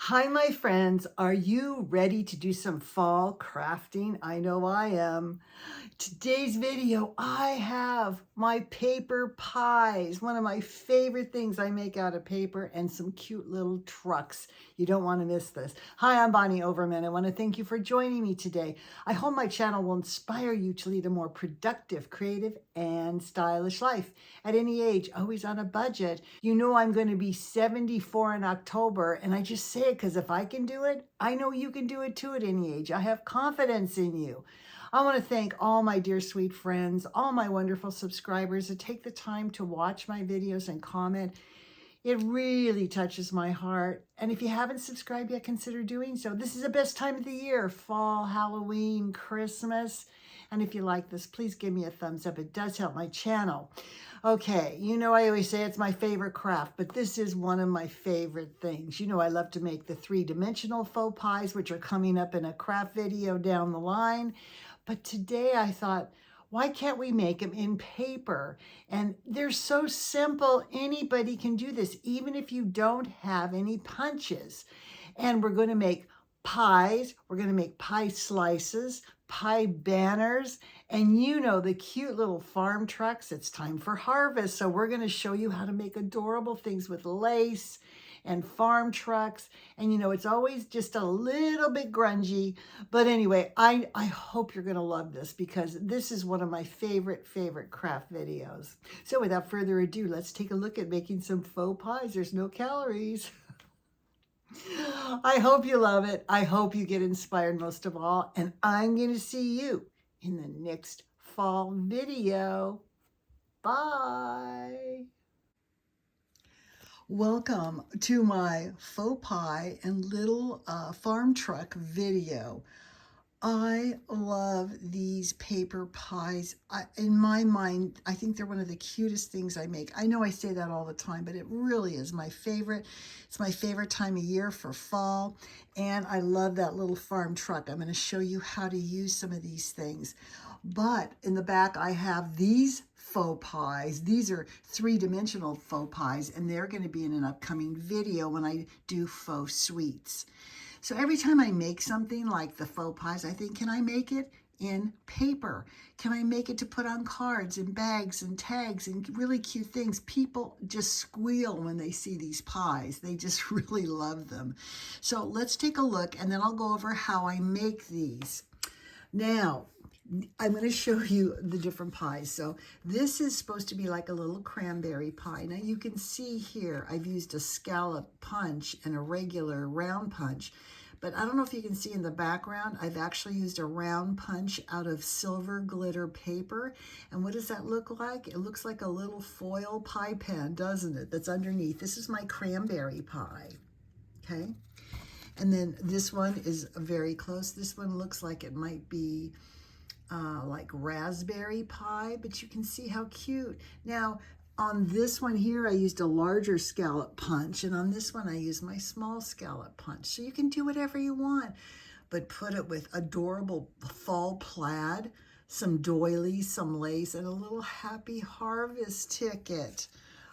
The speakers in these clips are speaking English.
Hi, my friends. Are you ready to do some fall crafting? I know I am. Today's video, I have my paper pies, one of my favorite things I make out of paper, and some cute little trucks. You don't want to miss this. Hi, I'm Bonnie Overman. I want to thank you for joining me today. I hope my channel will inspire you to lead a more productive, creative, and stylish life. At any age, always on a budget. You know I'm going to be 74 in October, and I just say it because if I can do it, I know you can do it too at any age. I have confidence in you. I want to thank all my dear sweet friends, all my wonderful subscribers that take the time to watch my videos and comment. It really touches my heart. And if you haven't subscribed yet, consider doing so. This is the best time of the year, fall, Halloween, Christmas. And if you like this, please give me a thumbs up. It does help my channel. Okay, you know I always say it's my favorite craft, but this is one of my favorite things. You know I love to make the three-dimensional faux pies, which are coming up in a craft video down the line. But today I thought, why can't we make them in paper? And they're so simple. Anybody can do this, even if you don't have any punches. And we're going to make pies. We're going to make pie slices, pie banners, and you know the cute little farm trucks. It's time for harvest. So we're going to show you how to make adorable things with lace and farm trucks. And you know, it's always just a little bit grungy. But anyway, I hope you're going to love this because this is one of my favorite craft videos. So without further ado, let's take a look at making some faux pies. There's no calories. I hope you love it. I hope you get inspired most of all. And I'm going to see you in the next fall video. Bye. Welcome to my faux pie and little farm truck video. I love these paper pies. In my mind, I think they're one of the cutest things I make. I know I say that all the time, but it really is my favorite. It's my favorite time of year for fall, and I love that little farm truck. I'm going to show you how to use some of these things. But in the back, I have these faux pies. These are three-dimensional faux pies, and they're going to be in an upcoming video when I do faux sweets. So every time I make something like the faux pies, I think, can I make it in paper? Can I make it to put on cards and bags and tags and really cute things? People just squeal when they see these pies. They just really love them. So let's take a look, and then I'll go over how I make these. Now, I'm going to show you the different pies. So this is supposed to be like a little cranberry pie. Now you can see here I've used a scallop punch and a regular round punch. But I don't know if you can see in the background, I've actually used a round punch out of silver glitter paper. And what does that look like? It looks like a little foil pie pan, doesn't it? That's underneath. This is my cranberry pie. Okay. And then this one is very close. This one looks like it might be like raspberry pie, but you can see how cute. Now, on this one here, I used a larger scallop punch, and on this one, I used my small scallop punch. So you can do whatever you want, but put it with adorable fall plaid, some doilies, some lace, and a little happy harvest ticket.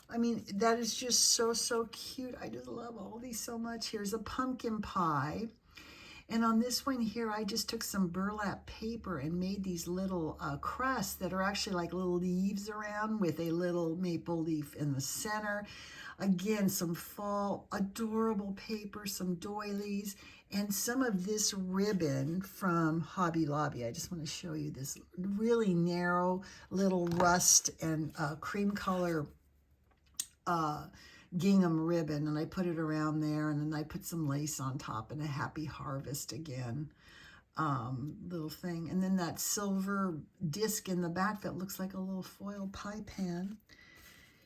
I mean, that is just so cute. I just love all these so much. Here's a pumpkin pie. And on this one here, I just took some burlap paper and made these little crusts that are actually like little leaves around with a little maple leaf in the center. Again, some fall adorable paper, some doilies, and some of this ribbon from Hobby Lobby. I just want to show you this really narrow little rust and cream color gingham ribbon, and I put it around there, and then I put some lace on top and a happy harvest again little thing, and then that silver disc in the back that looks like a little foil pie pan.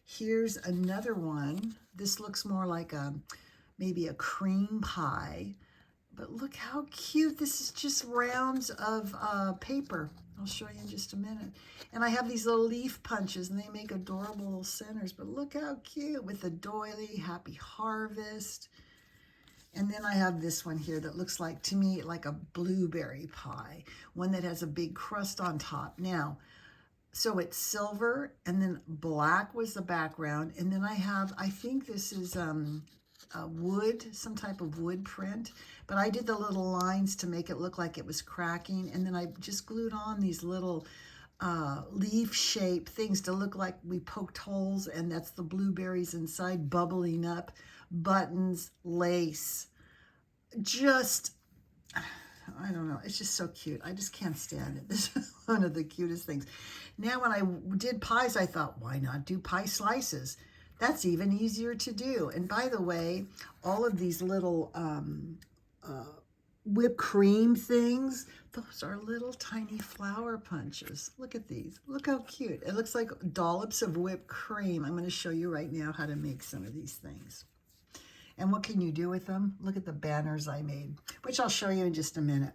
Here's another one. This looks more like maybe a cream pie, but look how cute. This is just rounds of paper. I'll show you in just a minute. And I have these little leaf punches, and they make adorable little centers. But look how cute with the doily, happy harvest. And then I have this one here that looks like, to me, like a blueberry pie. One that has a big crust on top. Now, so it's silver, and then black was the background. And then I have, I think this is wood, some type of wood print. But I did the little lines to make it look like it was cracking. And then I just glued on these little leaf shape things to look like we poked holes, and that's the blueberries inside bubbling up, buttons, lace. Just, I don't know, it's just so cute. I just can't stand it. This is one of the cutest things. Now when I did pies, I thought, why not do pie slices? That's even easier to do. And by the way, all of these little whipped cream things, those are little tiny flower punches. Look at these. Look how cute. It looks like dollops of whipped cream. I'm going to show you right now how to make some of these things. And what can you do with them? Look at the banners I made, which I'll show you in just a minute.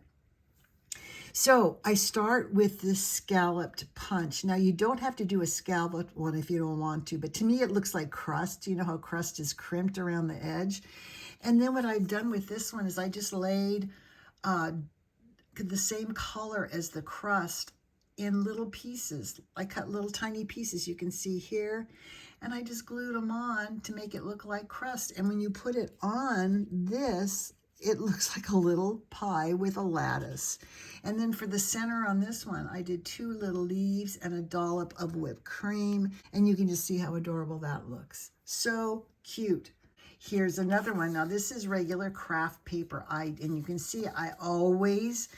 So I start with this scalloped punch. Now you don't have to do a scalloped one if you don't want to, but to me it looks like crust. You know how crust is crimped around the edge? And then what I've done with this one is I just laid the same color as the crust in little pieces. I cut little tiny pieces, you can see here, and I just glued them on to make it look like crust. And when you put it on this, it looks like a little pie with a lattice. And then for the center on this one, I did 2 little leaves and a dollop of whipped cream, and you can just see how adorable that looks. So cute. Here's another one. Now this is regular craft paper. And you can see I always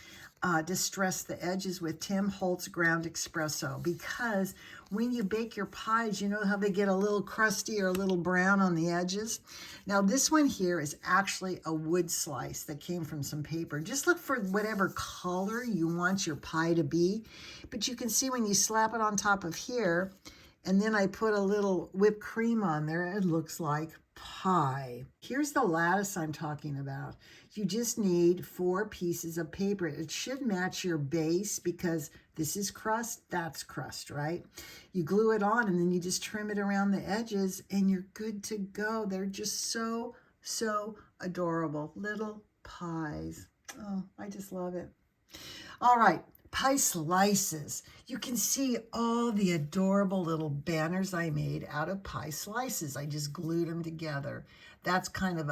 distress the edges with Tim Holtz ground espresso, because when you bake your pies, you know how they get a little crusty or a little brown on the edges. Now this one here is actually a wood slice that came from some paper. Just look for whatever color you want your pie to be. But you can see when you slap it on top of here, and then I put a little whipped cream on there, it looks like pie. Here's the lattice I'm talking about. You just need 4 pieces of paper. It should match your base because this is crust, that's crust, right? You glue it on and then you just trim it around the edges and you're good to go. They're just so, so adorable. Little pies. Oh, I just love it. All right. Pie slices. You can see all the adorable little banners I made out of pie slices. I just glued them together. That's kind of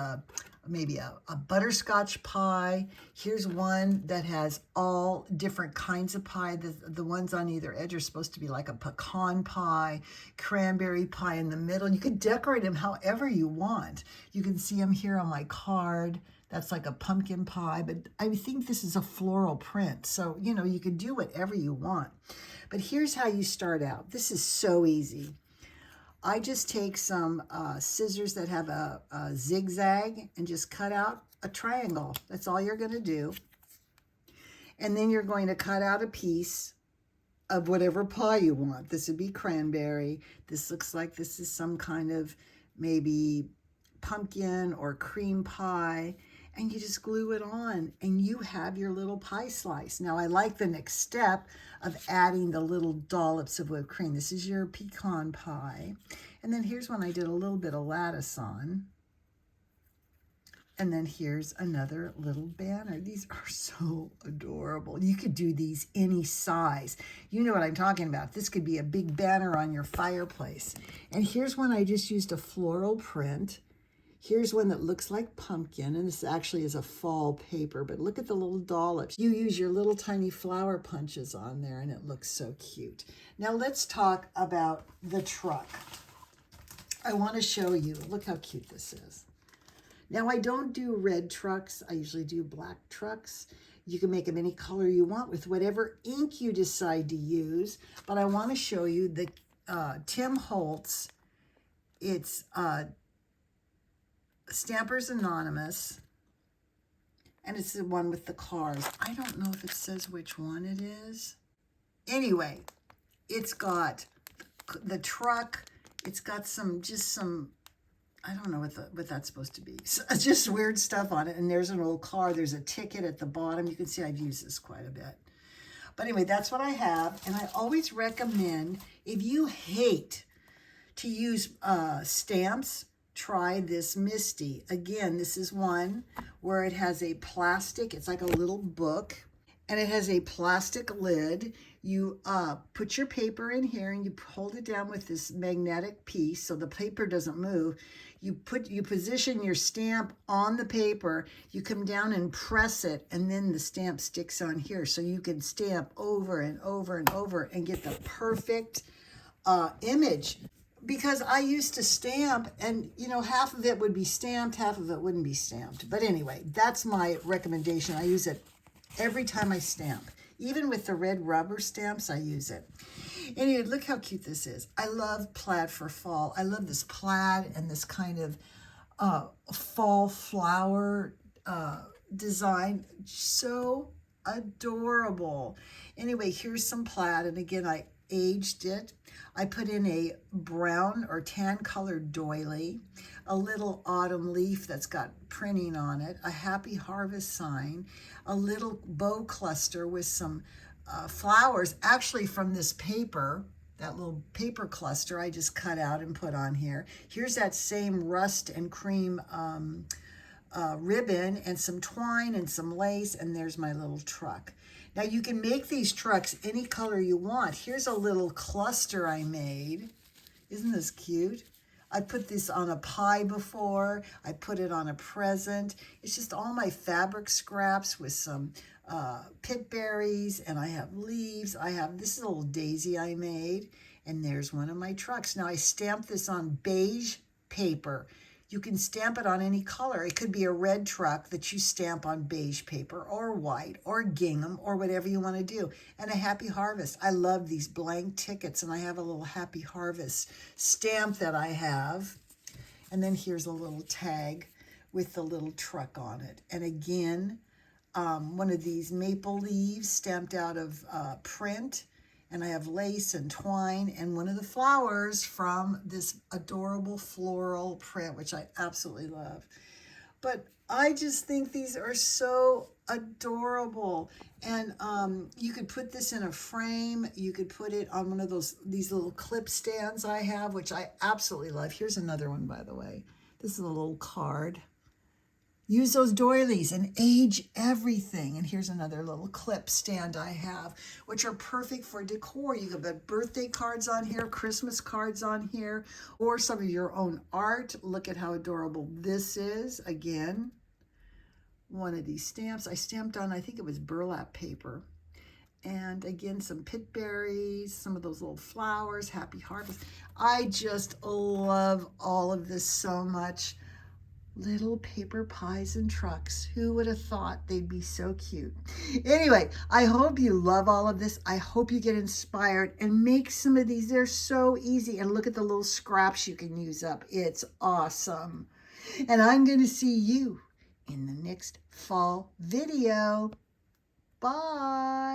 maybe a butterscotch pie. Here's one that has all different kinds of pie. The ones on either edge are supposed to be like a pecan pie, cranberry pie in the middle. You could decorate them however you want. You can see them here on my card. That's like a pumpkin pie, but I think this is a floral print. So, you know, you can do whatever you want. But here's how you start out. This is so easy. I just take some scissors that have a zigzag and just cut out a triangle. That's all you're going to do. And then you're going to cut out a piece of whatever pie you want. This would be cranberry. This looks like this is some kind of maybe pumpkin or cream pie. And you just glue it on and you have your little pie slice. Now I like the next step of adding the little dollops of whipped cream. This is your pecan pie. And then here's one I did a little bit of lattice on. And then here's another little banner. These are so adorable. You could do these any size. You know what I'm talking about. This could be a big banner on your fireplace. And here's one I just used a floral print. Here's one that looks like pumpkin, and this actually is a fall paper, but look at the little dollops. You use your little tiny flower punches on there, and it looks so cute. Now let's talk about the truck. I want to show you, look how cute this is. Now I don't do red trucks, I usually do black trucks. You can make them any color you want with whatever ink you decide to use, but I want to show you the Tim Holtz. It's Stampers Anonymous, and it's the one with the cars. I don't know if it says which one it is. Anyway, it's got the truck. It's got just some, I don't know what that's supposed to be. So, just weird stuff on it. And there's an old car. There's a ticket at the bottom. You can see I've used this quite a bit. But anyway, that's what I have. And I always recommend, if you hate to use stamps, try this Misty. Again, this is one where it has a plastic, it's like a little book, and it has a plastic lid. You put your paper in here and you hold it down with this magnetic piece so the paper doesn't move. You position your stamp on the paper, you come down and press it, and then the stamp sticks on here. So you can stamp over and over and over and get the perfect image. Because I used to stamp, and half of it would be stamped, half of it wouldn't be stamped. But anyway, that's my recommendation. I use it every time I stamp. Even with the red rubber stamps, I use it. Anyway, look how cute this is. I love plaid for fall. I love this plaid and this kind of fall flower design. So adorable. Anyway, here's some plaid, and again, I aged it. I put in a brown or tan colored doily, a little autumn leaf that's got printing on it, a happy harvest sign, a little bow cluster with some flowers, actually from this paper, that little paper cluster I just cut out and put on here. Here's that same rust and cream ribbon and some twine and some lace, and there's my little truck. Now you can make these trucks any color you want. Here's a little cluster I made. Isn't this cute? I put this on a pie before. I put it on a present. It's just all my fabric scraps with some pit berries, and I have leaves. I have this little daisy I made, and there's one of my trucks. Now I stamped this on beige paper. You can stamp it on any color. It could be a red truck that you stamp on beige paper, or white, or gingham, or whatever you want to do. And a happy harvest. I love these blank tickets, and I have a little happy harvest stamp that I have. And then here's a little tag with the little truck on it. And again, one of these maple leaves stamped out of print. And I have lace and twine and one of the flowers from this adorable floral print, which I absolutely love. But I just think these are so adorable. And you could put this in a frame. You could put it on one of these little clip stands I have, which I absolutely love. Here's another one, by the way. This is a little card. Use those doilies and age everything. And here's another little clip stand I have, which are perfect for decor. You can put birthday cards on here, Christmas cards on here, or some of your own art. Look at how adorable this is. Again, one of these stamps. I stamped on, I think it was burlap paper. And again, some pit berries, some of those little flowers, happy harvest. I just love all of this so much. Little paper pies and trucks. Who would have thought they'd be so cute? Anyway, I hope you love all of this. I hope you get inspired and make some of these. They're so easy. And look at the little scraps you can use up. It's awesome. And I'm going to see you in the next fall video. Bye.